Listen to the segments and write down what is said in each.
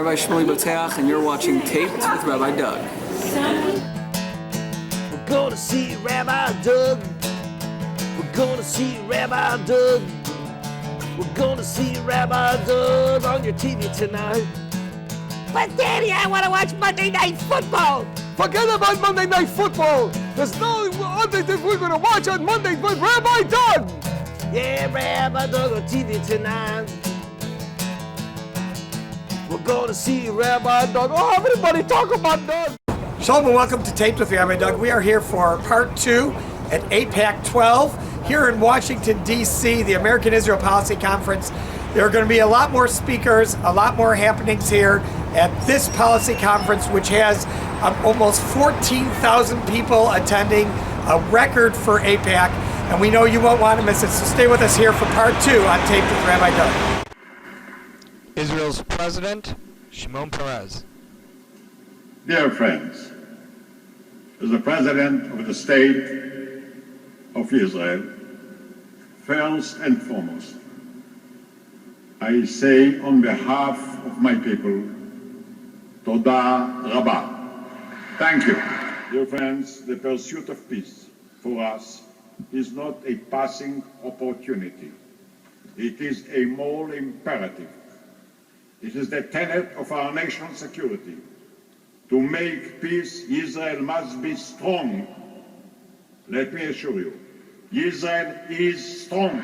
Rabbi Shmuley Boteach, and you're watching Taped with Rabbi Doug. We're gonna see Rabbi Doug. We're gonna see Rabbi Doug. We're gonna see Rabbi Doug on your TV tonight. But Daddy, I want to watch Monday Night Football. Forget about Monday Night Football. There's no other thing we're going to watch on Monday but Rabbi Doug. Yeah, Rabbi Doug on TV tonight. We're going to see Rabbi Doug. Oh, everybody talk about Doug. Shalom and welcome to Taped with Rabbi Doug. We are here for part 2 at AIPAC 12 here in Washington, D.C., the American Israel Policy Conference. There are going to be a lot more speakers, a lot more happenings here at this policy conference, which has almost 14,000 people attending, a record for AIPAC, and we know you won't want to miss it, so stay with us here for part 2 on Taped with Rabbi Doug. Israel's President Shimon Perez. Dear friends, as the President of the State of Israel, first and foremost, I say on behalf of my people, Toda Rabba. Thank you. Dear friends, the pursuit of peace for us is not a passing opportunity. It is a moral imperative. It is the tenet of our national security. To make peace, Israel must be strong. Let me assure you, Israel is strong.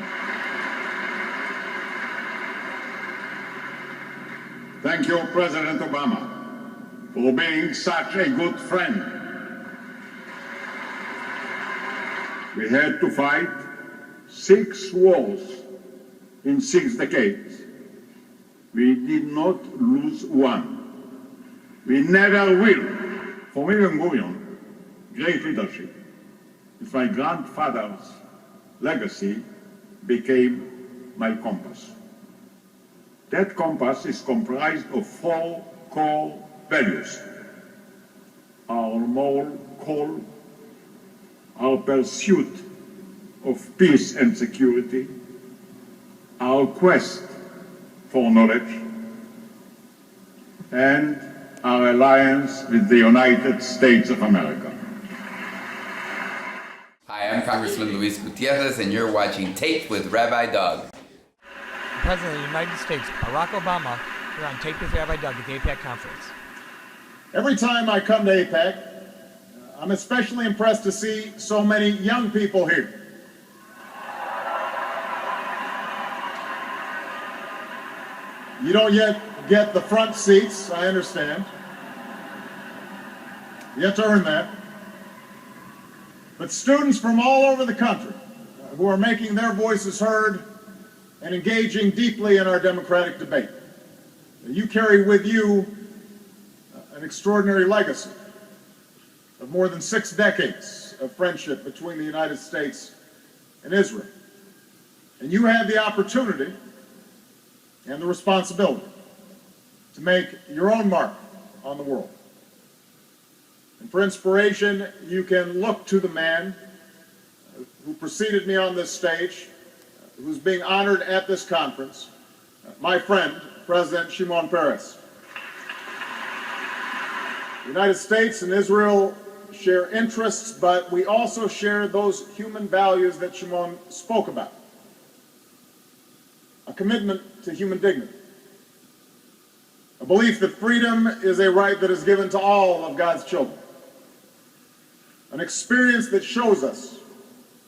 Thank you, President Obama, for being such a good friend. We had to fight 6 wars in 6 decades. We did not lose one. We never will. For me, Ben-Gurion, great leadership, with my grandfather's legacy, became my compass. That compass is comprised of 4 core values. Our moral call, our pursuit of peace and security, our quest for knowledge, and our alliance with the United States of America. Hi, I'm Congressman Luis Gutierrez, and you're watching Taped with Rabbi Doug. President of the United States, Barak Obama, here on Taped with Rabbi Doug at the AIPAC conference. Every time I come to AIPAC, I'm especially impressed to see so many young people here. You don't yet get the front seats, I understand. You have to earn that. But students from all over the country who are making their voices heard and engaging deeply in our democratic debate. You carry with you an extraordinary legacy of more than 6 decades of friendship between the United States and Israel. And you have the opportunity and the responsibility to make your own mark on the world. And for inspiration, you can look to the man who preceded me on this stage, who's being honored at this conference, my friend, President Shimon Perez. The United States and Israel share interests, but we also share those human values that Shimon spoke about. A commitment to human dignity. A belief that freedom is a right that is given to all of God's children. An experience that shows us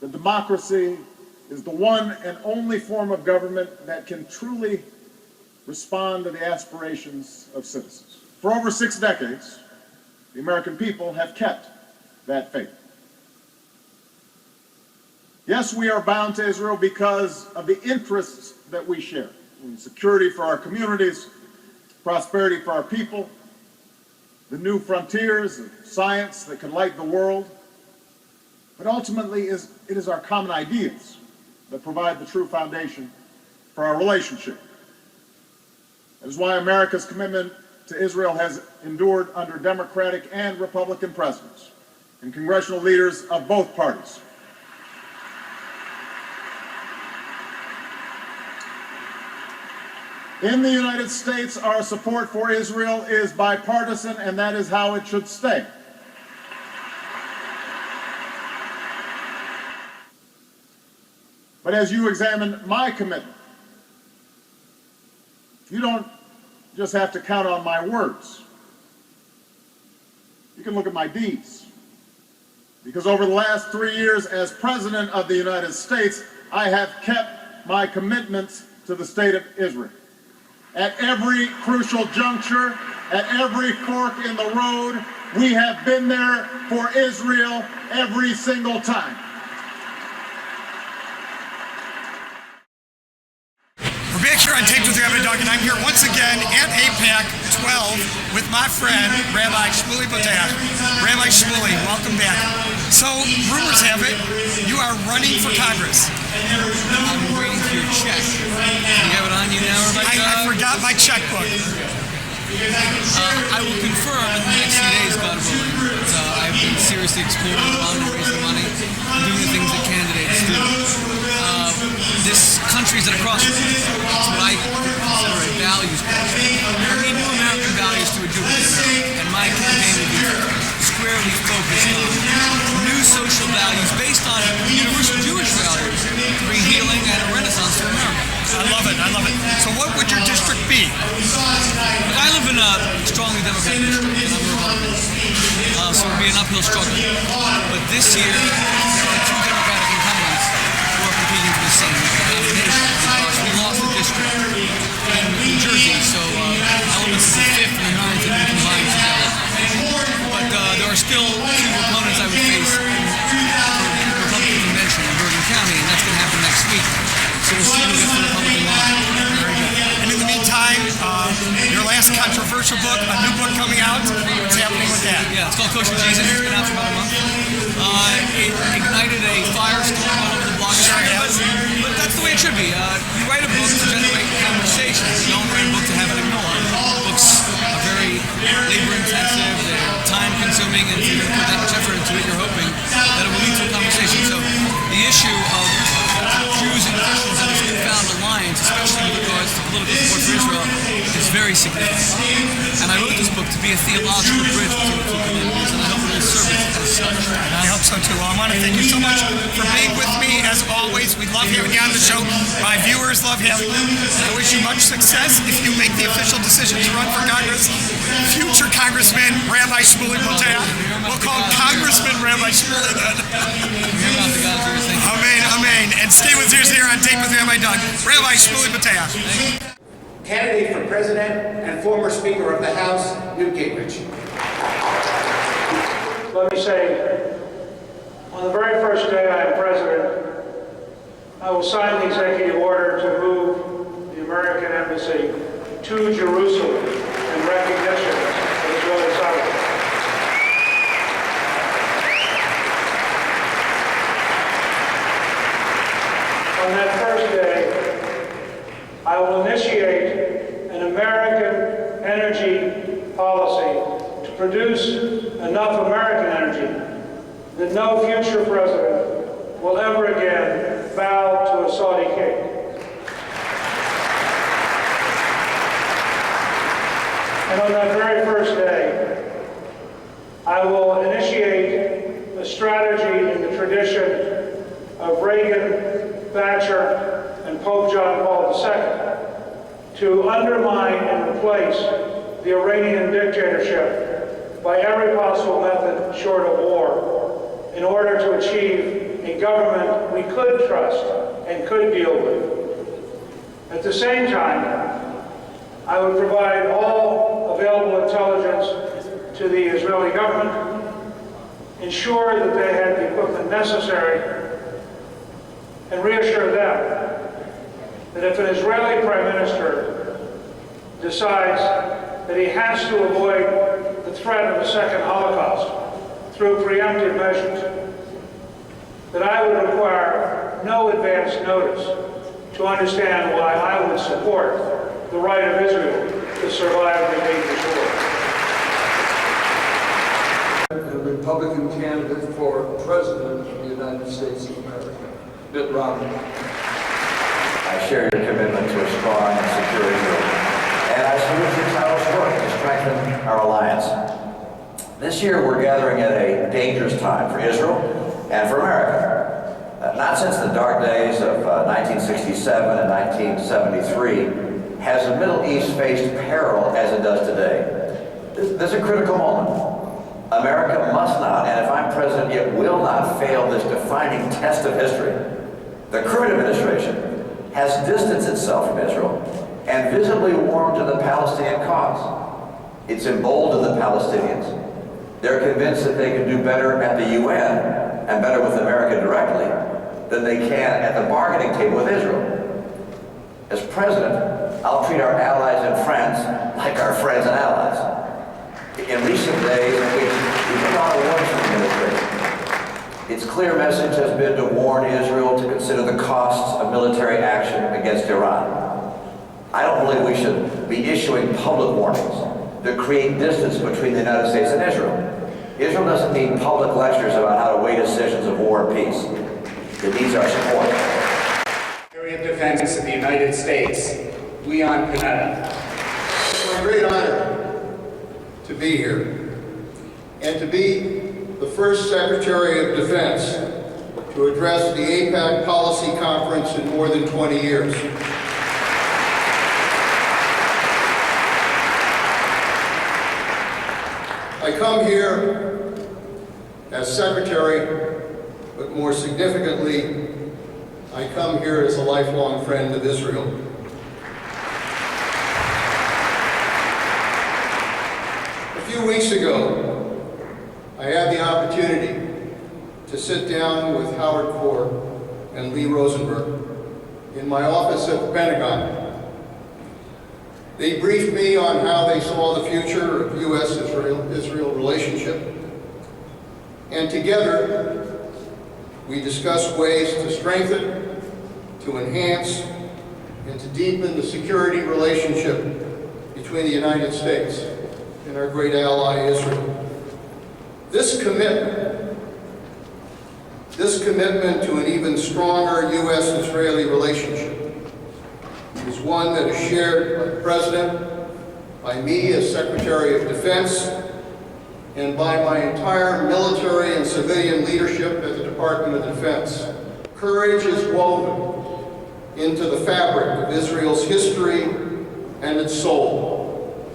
that democracy is the one and only form of government that can truly respond to the aspirations of citizens. For over 6 decades, the American people have kept that faith. Yes, we are bound to Israel because of the interests that we share. Security for our communities, prosperity for our people, the new frontiers of science that can light the world. But ultimately, it is our common ideas that provide the true foundation for our relationship. That is why America's commitment to Israel has endured under Democratic and Republican presidents and congressional leaders of both parties. In the United States, our support for Israel is bipartisan, and that is how it should stay. But as you examine my commitment, you don't just have to count on my words. You can look at my deeds. Because over the last 3 years as President of the United States, I have kept my commitments to the State of Israel. At every crucial juncture, at every fork in the road, we have been there for Israel every single time. We're back here on Taped with Rabbi Doug, and I'm here once again at AIPAC 12 with my friend, Rabbi Shmuley Boteach. Rabbi Shmuley, welcome back. So, rumors have it, you are running for Congress. I'm waiting for your check. You have it on you now, Rabbi Doug? I forgot my checkbook. I will confirm in the next few days, God willing. I've been seriously exploring the bond and raising money, doing the things that candidates do. This country is at a crossroads. It's what I consider a values crossroads. We need new American values to rejuvenate America, and my campaign will be squarely focused on new social values based on universal Jewish values to bring healing and a renaissance to America. I love it, I love it. So what would your district be? Look, I live in a strongly Democratic district, and I'm a Republican. So it would be an uphill struggle. But this year, there are two Democratic incumbents who are competing for the same nomination because we lost the district in New Jersey, so elements of the 5th and the 9th have been combined together. But there are still two opponents I would face for the Republican convention in Bergen County, and that's going to happen next week. So we'll see who gets the Republican line. And in the meantime, your last controversial book, a new book coming out, what's happening with that? Yeah, it's called Kosher Jesus. It's been out for about a month. It ignited a firestorm all over the blog. Sure has. But that's the way it should be. You write a book to generate conversation. You don't write a book to have it ignored. Books are very labor-intensive, they're time-consuming, and if you're going to put that much effort into it, you're hoping that it will lead to a conversation. So the issue of Jews and Christians in this newfound alliance, especially with regards to political support for Israel, is very significant. And I wrote this book to be a theological bridge between the two communities, and I hope it will serve it as such. And I hope so too. Well, I want to thank you so much for being with me, as always. We love having you on the show. My viewers love having you. I wish you much success if you make the official decision to run for Congress. Future Congressman Rabbi Shmuley Boteach. We'll call him Congressman Rabbi Shmuley then. Amen, amen. And stay with us here on Tape with Rabbi Doug. Rabbi Shmuley Boteach. Candidate for President and former Speaker of the House, Newt Gingrich. Let me say, on the very first day I am President, I will sign the executive order to move the American Embassy to Jerusalem in recognition of Israeli sovereignty. On that first day, I will initiate an American energy policy to produce enough American energy that no future president will ever again bow to a Saudi king. And on that very first day, I will initiate a strategy in the tradition of Reagan, Thatcher, and Pope John Paul II to undermine and replace the Iranian dictatorship by every possible method short of war in order to achieve a government we could trust and could deal with. At the same time, I would provide all available intelligence to the Israeli government, ensure that they had the equipment necessary, and reassure them that if an Israeli Prime Minister decides that he has to avoid the threat of a second Holocaust through preemptive measures, that I would require no advance notice to understand why I would support the right of Israel to survive the dangerous war. The Republican candidate for President of the United States of America, Mitt Romney. I share your commitment to a strong and secure Israel. This year we're gathering at a dangerous time for Israel and for America. Not since the dark days of 1967 and 1973 has the Middle East faced peril as it does today. This is a critical moment. America must not, and if I'm president, it will not fail this defining test of history. The current administration has distanced itself from Israel and visibly warmed to the Palestinian cause. It's emboldened the Palestinians. They're convinced that they can do better at the UN and better with America directly than they can at the bargaining table with Israel. As president, I'll treat our allies and friends like our friends and allies. In recent days, we've been on a warning from the administration. Its clear message has been to warn Israel to consider the costs of military action against Iran. I don't believe we should be issuing public warnings that create distance between the United States and Israel. Israel doesn't need public lectures about how to weigh decisions of war and peace. It needs our support. Secretary of Defense of the United States, Leon Panetta. It's my great honor to be here and to be the first Secretary of Defense to address the AIPAC Policy Conference in more than 20 years. I come here as Secretary, but more significantly, I come here as a lifelong friend of Israel. A few weeks ago, I had the opportunity to sit down with Howard Kohr and Lee Rosenberg in my office at the Pentagon. They briefed me on how they saw the future of U.S.-Israel relationship, and together we discussed ways to strengthen, to enhance, and to deepen the security relationship between the United States and our great ally Israel. This commitment to an even stronger U.S.-Israeli relationship is one that is shared by the President, by me as Secretary of Defense, and by my entire military and civilian leadership at the Department of Defense. Courage is woven into the fabric of Israel's history and its soul.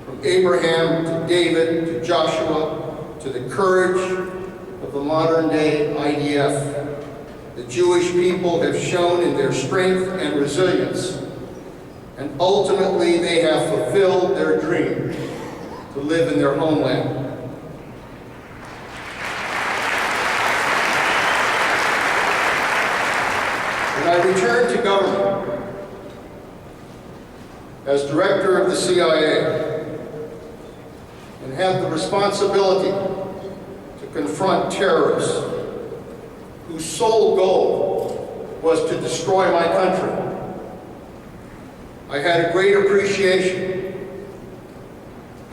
From Abraham to David to Joshua to the courage of the modern-day IDF, the Jewish people have shown in their strength and resilience, and ultimately they have fulfilled their dream to live in their homeland. When I returned to government as director of the CIA and had the responsibility to confront terrorists whose sole goal was to destroy my country, I had a great appreciation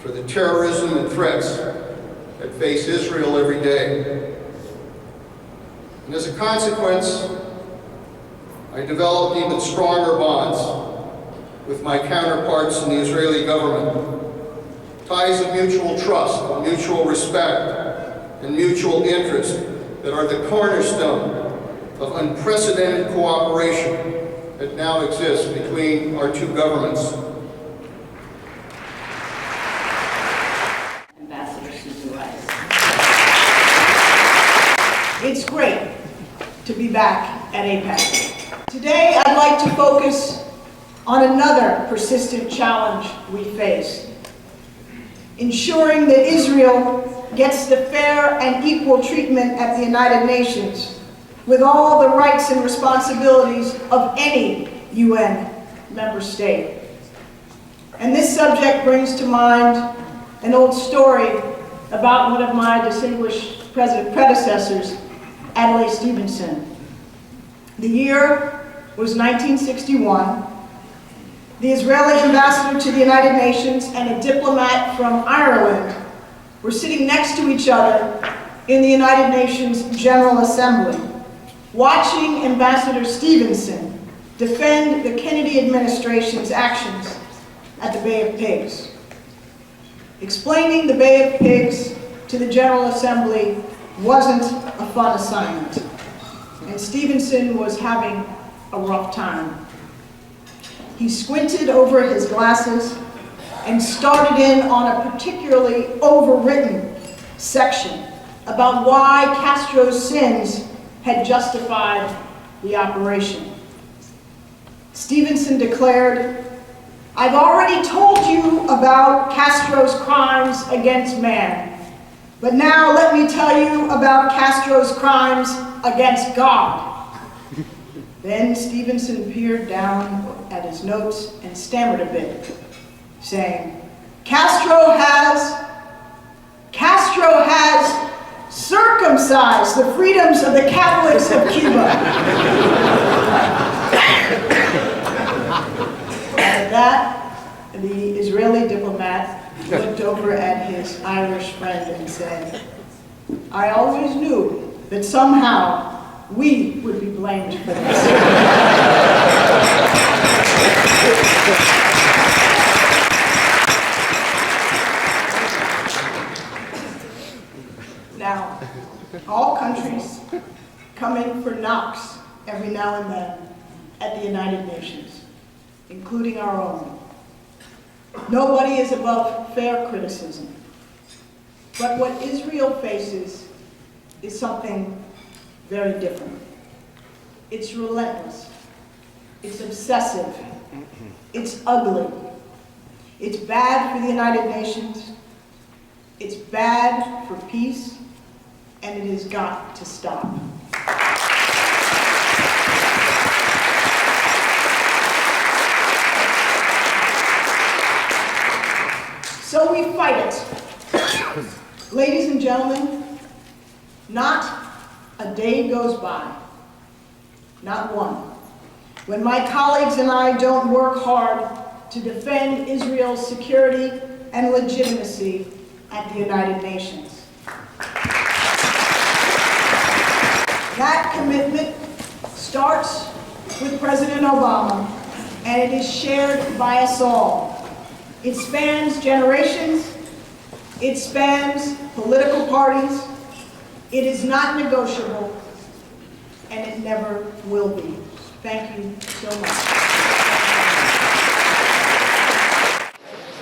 for the terrorism and threats that face Israel every day. And as a consequence, I developed even stronger bonds with my counterparts in the Israeli government, ties of mutual trust, of mutual respect, and mutual interest that are the cornerstone of unprecedented cooperation that now exists between our two governments. Ambassador Susan Rice. It's great to be back at AIPAC. Today I'd like to focus on another persistent challenge we face: ensuring that Israel gets the fair and equal treatment at the United Nations with all the rights and responsibilities of any UN member state. And this subject brings to mind an old story about one of my distinguished predecessors, Adlai Stevenson. The year was 1961. The Israeli ambassador to the United Nations and a diplomat from Ireland were sitting next to each other in the United Nations General Assembly, watching Ambassador Stevenson defend the Kennedy administration's actions at the Bay of Pigs. Explaining the Bay of Pigs to the General Assembly wasn't a fun assignment, and Stevenson was having a rough time. He squinted over his glasses and started in on a particularly overwritten section about why Castro's sins had justified the operation. Stevenson declared, "I've already told you about Castro's crimes against man, but now let me tell you about Castro's crimes against God." Then Stevenson peered down at his notes and stammered a bit, saying, Castro has circumcised the freedoms of the Catholics of Cuba." At that, the Israeli diplomat looked over at his Irish friend and said, "I always knew that somehow we would be blamed for this." Now, all countries come in for knocks every now and then at the United Nations, including our own. Nobody is above fair criticism. But what Israel faces is something very different. It's relentless. It's obsessive. It's ugly. It's bad for the United Nations. It's bad for peace, and it has got to stop. So we fight it. Ladies and gentlemen, not a day goes by, not one, when my colleagues and I don't work hard to defend Israel's security and legitimacy at the United Nations. That commitment starts with President Obama, and it is shared by us all. It spans generations, it spans political parties, it is not negotiable, and it never will be. Thank you so much.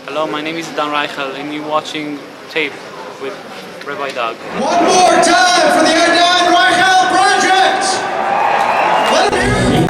Hello, my name is Idan Raichel, and you're watching Tape with Rabbi Doug. One more time for the Idan Raichel Project! Let him hear it!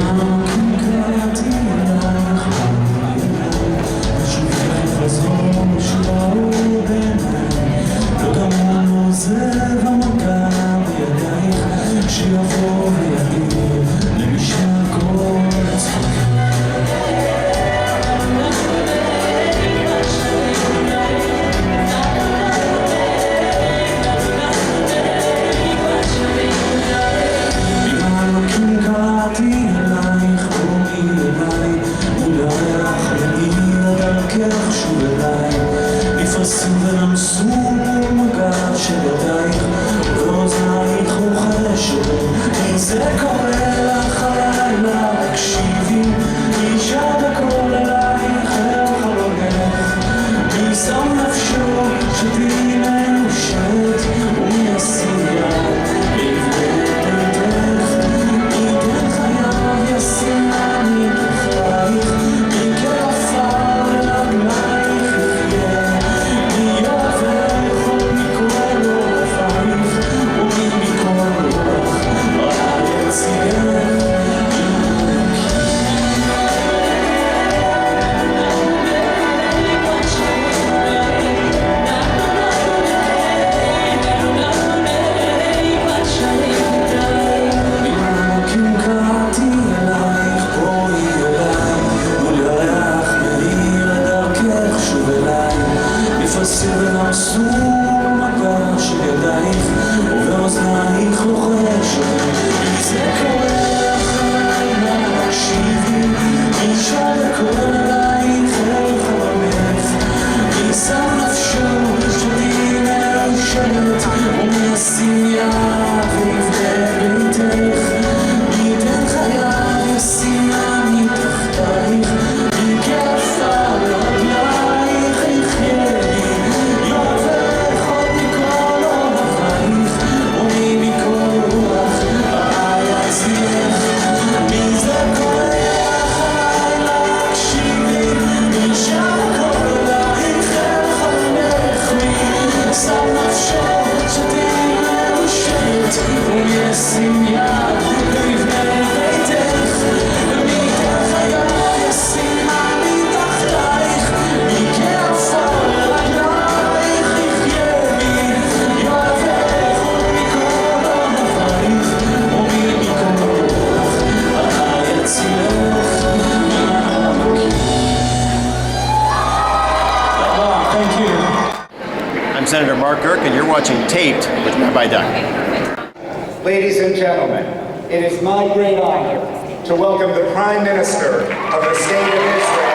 Senator Mark Gurk, and you're watching Taped with Rabbi Doug. Ladies and gentlemen, it is my great honor to welcome the Prime Minister of the State of Israel,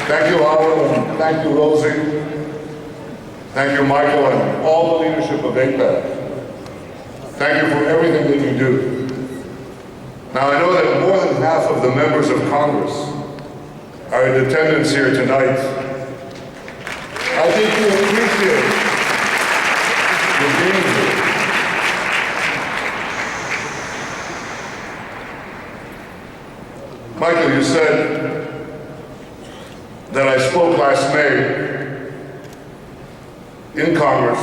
Thank you, Howard, and thank you, Rosie. Thank you, Michael, and all the leadership of AIPAC. Thank you for everything that you do. Now, I know that more than half of the members of Congress are in attendance here tonight. I think you appreciate your being here. Michael, you said that I spoke last May in Congress,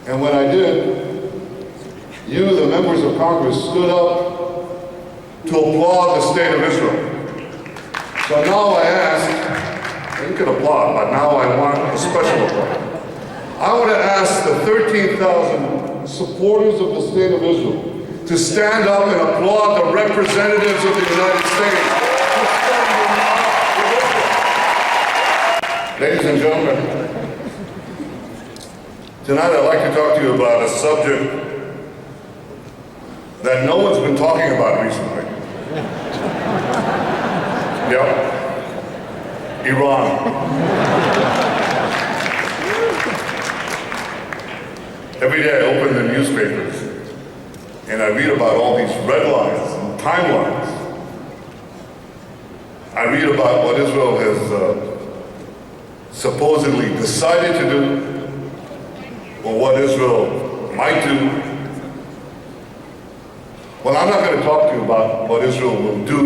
and when I did, you, the members of Congress, stood up to applaud the State of Israel. So now I ask, you can applaud, but now I want a special applause. I want to ask the 13,000 supporters of the State of Israel to stand up and applaud the representatives of the United States. Ladies and gentlemen, tonight I'd like to talk to you about a subject that no one's been talking about recently. Yep, Iran. Every day I open the newspapers and I read about all these red lines and timelines. I read about what Israel has supposedly decided to do, or what Israel might do. Well, I'm not going to talk to you about what Israel will do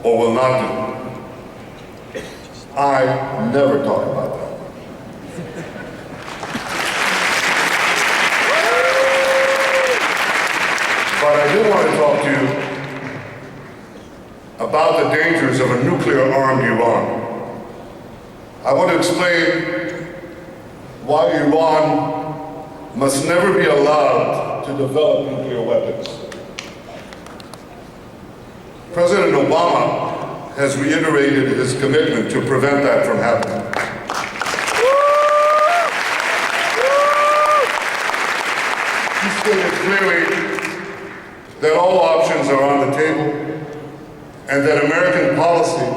or will not do. I never talk about that. But I do want to talk to you about the dangers of a nuclear-armed Iran. I want to explain why Iran must never be allowed to develop nuclear weapons. President Obama has reiterated his commitment to prevent that from happening. He stated clearly that all options are on the table and that American policy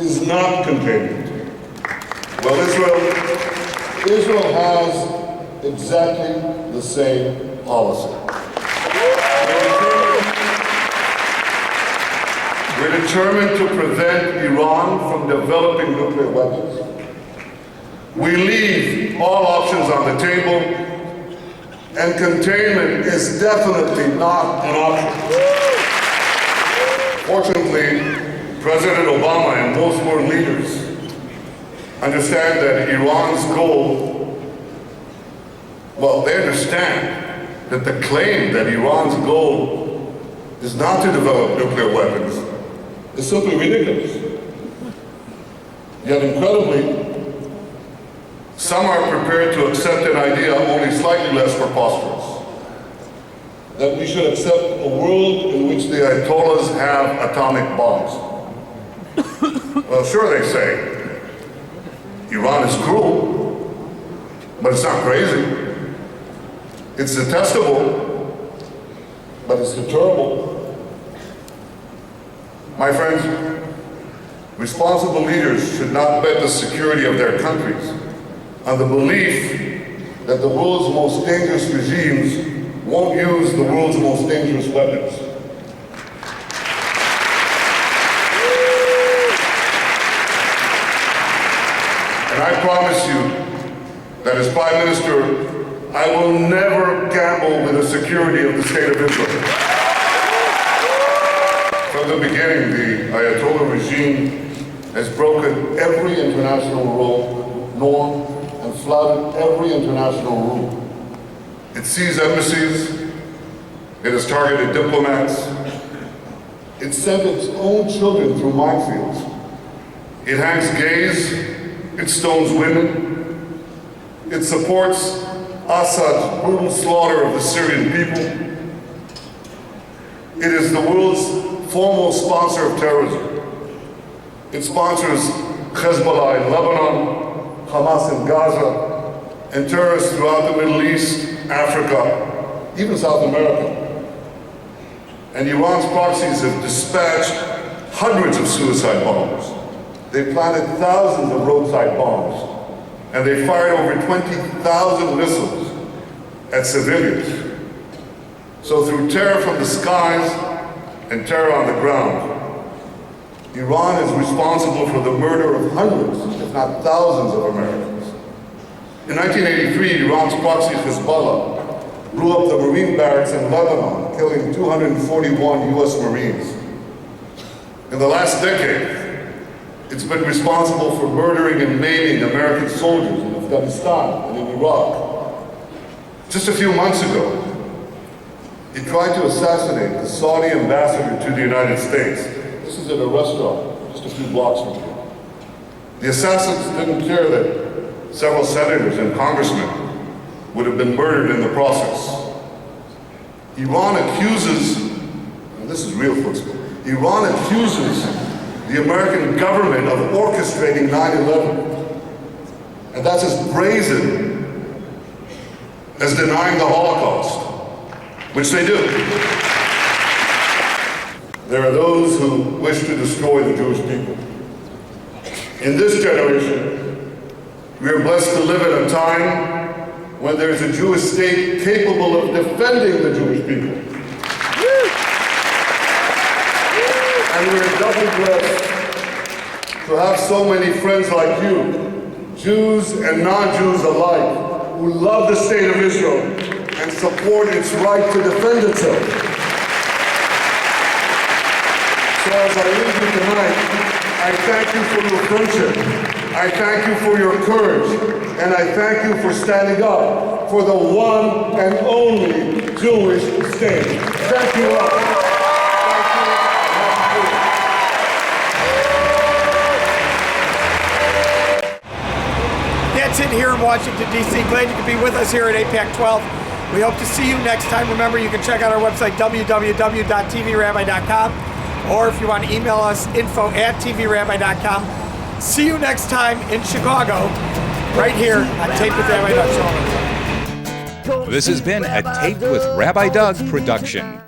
is not contained. Well, Israel has exactly the same policy. We're determined to prevent Iran from developing nuclear weapons. We leave all options on the table, and containment is definitely not an option. Fortunately, President Obama and most world leaders understand that Iran's goal, well, they understand that the claim that Iran's goal is not to develop nuclear weapons is simply ridiculous. Yet incredibly, some are prepared to accept an idea only slightly less preposterous, that we should accept a world in which the Ayatollahs have atomic bombs. Well, sure, they say, Iran is cruel, but it's not crazy. It's detestable, but it's deterrable. My friends, responsible leaders should not bet the security of their countries on the belief that the world's most dangerous regimes won't use the world's most dangerous weapons. And I promise you that as Prime Minister, I will never gamble with the security of the State of Israel. From the beginning, the Ayatollah regime has broken every international norm and flouted every international rule. It seized embassies, it has targeted diplomats, it sent its own children through minefields. It hangs gays, it stones women, it supports Assad's brutal slaughter of the Syrian people. It is the world's foremost sponsor of terrorism. It sponsors Hezbollah in Lebanon, Hamas in Gaza, and terrorists throughout the Middle East, Africa, even South America. And Iran's proxies have dispatched hundreds of suicide bombers. They planted thousands of roadside bombs, and they fired over 20,000 missiles at civilians. So through terror from the skies and terror on the ground, Iran is responsible for the murder of hundreds, if not thousands, of Americans. In 1983, Iran's proxy Hezbollah blew up the Marine barracks in Lebanon, killing 241 US Marines. In the last decade, it's been responsible for murdering and maiming American soldiers in Afghanistan and in Iraq. Just a few months ago, it tried to assassinate the Saudi ambassador to the United States. This is at a restaurant just a few blocks from here. The assassins didn't care that several senators and congressmen would have been murdered in the process. Iran accuses, and this is real chutzpah, Iran accuses the American government of orchestrating 9/11. And that's as brazen as denying the Holocaust, which they do. There are those who wish to destroy the Jewish people. In this generation, we are blessed to live in a time when there is a Jewish state capable of defending the Jewish people. And we are doubly blessed to have so many friends like you, Jews and non-Jews alike, who love the state of Israel and support its right to defend itself. So as I leave you tonight, I thank you for your friendship, I thank you for your courage, and I thank you for standing up for the one and only Jewish state. Thank you all. That's it here in Washington, D.C. Glad you could be with us here at AIPAC 12. We hope to see you next time. Remember, you can check out our website, www.tvrabbi.com, or if you want to email us, info@tvrabbi.com. See you next time in Chicago, right here on Taped with Rabbi Doug. This has been a Taped with Rabbi Doug production.